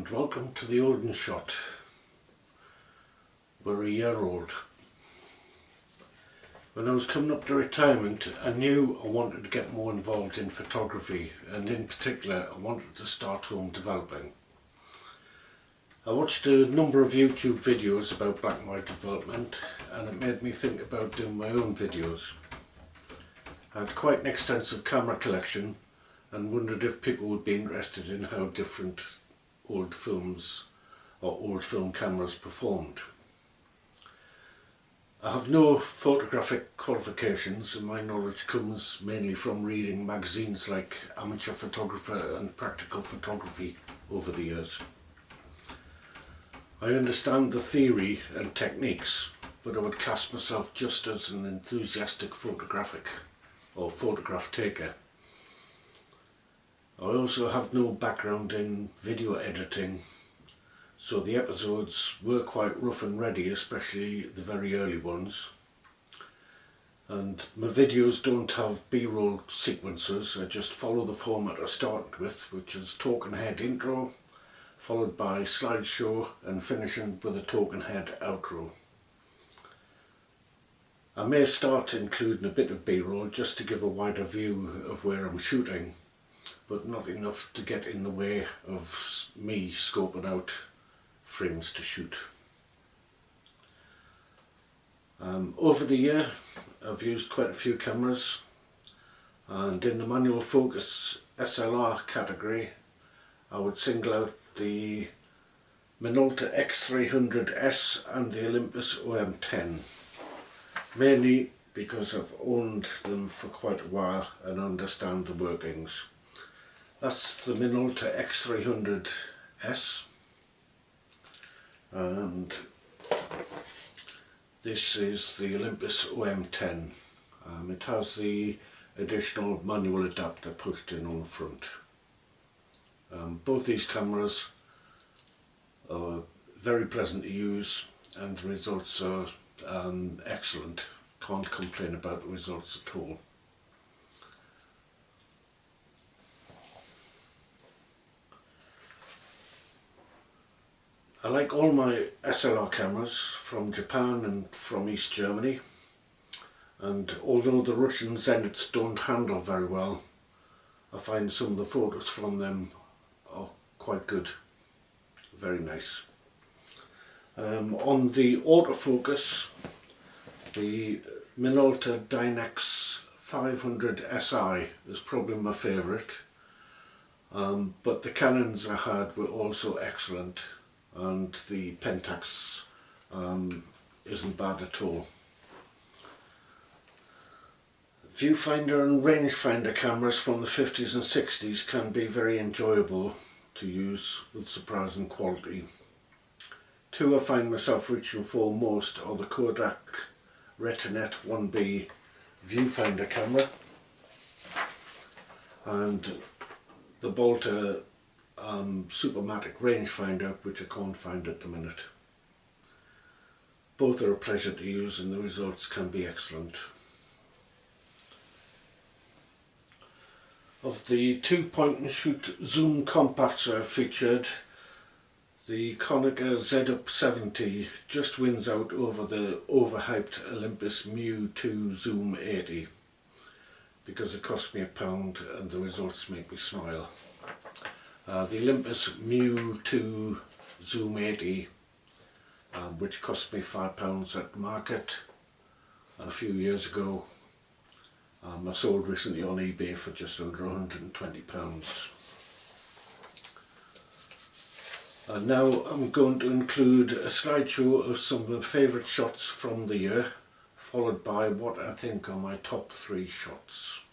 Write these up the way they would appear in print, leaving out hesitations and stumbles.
and welcome to the Olduns shot. We're a year old. When I was coming up to retirement, I knew I wanted to get more involved in photography, and in particular I wanted to start home developing. I watched a number of YouTube videos about black and white development, and it made me think about doing my own videos. I had quite an extensive camera collection and wondered if people would be interested in how different old films or old film cameras performed. I have no photographic qualifications, and my knowledge comes mainly from reading magazines like Amateur Photographer and Practical Photography over the years. I understand the theory and techniques, but I would class myself just as an enthusiastic photograph taker. I also have no background in video editing, so the episodes were quite rough and ready, especially the very early ones. And my videos don't have B-roll sequences. I just follow the format I started with, which is talking head intro, followed by slideshow and finishing with a talking head outro. I may start including a bit of B-roll just to give a wider view of where I'm shooting, but not enough to get in the way of me scoping out frames to shoot. Over the year I've used quite a few cameras, and in the manual focus SLR category I would single out the Minolta X300S and the Olympus OM10, mainly because I've owned them for quite a while and understand the workings. That's the Minolta X300S, and this is the Olympus OM10. It has the additional manual adapter pushed in on the front. Both these cameras are very pleasant to use, and the results are excellent. Can't complain about the results at all. I like all my SLR cameras from Japan and from East Germany, and although the Russian Zeniths don't handle very well, I find some of the photos from them are quite good, very nice. On the autofocus, the Minolta Dynex 500 SI is probably my favourite, but the Canons I had were also excellent, and the Pentax isn't bad at all. Viewfinder and rangefinder cameras from the 50s and 60s can be very enjoyable to use with surprising quality. Two I find myself reaching for most are the Kodak Retinet 1B viewfinder camera and the Bolter Supermatic rangefinder, which I can't find at the minute. Both are a pleasure to use and the results can be excellent. Of the two point and shoot zoom compacts I've featured, the Konica Z-Up 70 just wins out over the overhyped Olympus Mu 2 Zoom 80 because it cost me £1 and the results make me smile. The Olympus Mu 2 Zoom 80, which cost me £5 at the market a few years ago, I sold recently on eBay for just under £120. And now I'm going to include a slideshow of some of my favourite shots from the year, followed by what I think are my top 3 shots.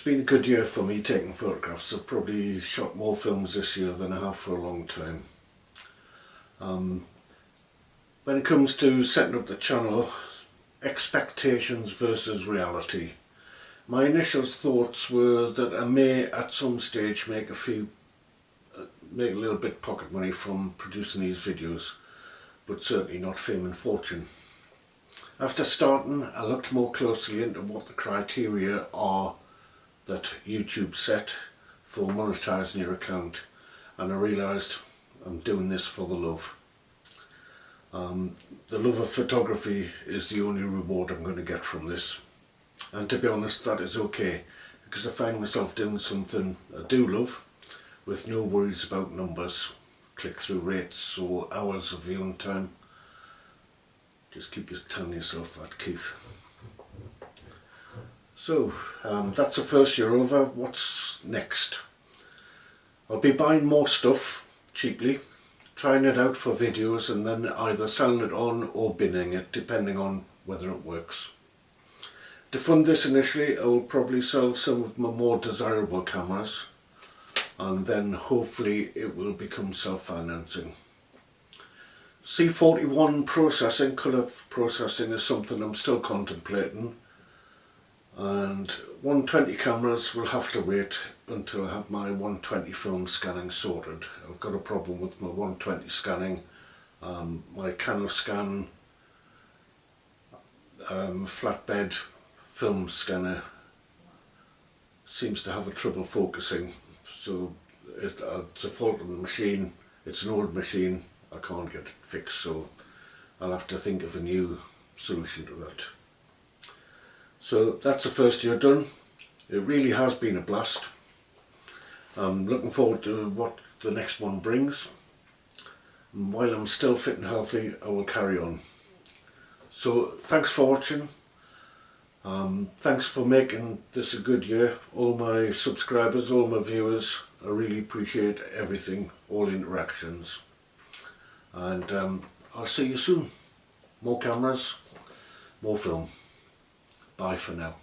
been a good year for me taking photographs. I've probably shot more films this year than I have for a long time. When it comes to setting up the channel, expectations versus reality. My initial thoughts were that I may at some stage make a little bit pocket money from producing these videos, but certainly not fame and fortune. After starting, I looked more closely into what the criteria are that YouTube set for monetizing your account, and I realised I'm doing this for the love. The love of photography is the only reward I'm going to get from this, and to be honest, that is okay, because I find myself doing something I do love with no worries about numbers, click-through rates or hours of viewing time. Just keep telling yourself that, Keith. So that's the first year over. What's next? I'll be buying more stuff cheaply, trying it out for videos, and then either selling it on or binning it, depending on whether it works. To fund this initially, I will probably sell some of my more desirable cameras, and then hopefully it will become self-financing. C41 processing, colour processing, is something I'm still contemplating, and 120 cameras will have to wait until I have my 120 film scanning sorted. I've got a problem with my 120 scanning. My CanoScan flatbed film scanner seems to have a trouble focusing, so it's a fault of the machine. It's an old machine, I can't get it fixed, so I'll have to think of a new solution to that. So that's the first year done. It really has been a blast. I'm looking forward to what the next one brings. And while I'm still fit and healthy, I will carry on. So thanks for watching. Thanks for making this a good year. All my subscribers, all my viewers, I really appreciate everything, all interactions. And I'll see you soon. More cameras, more film. Bye for now.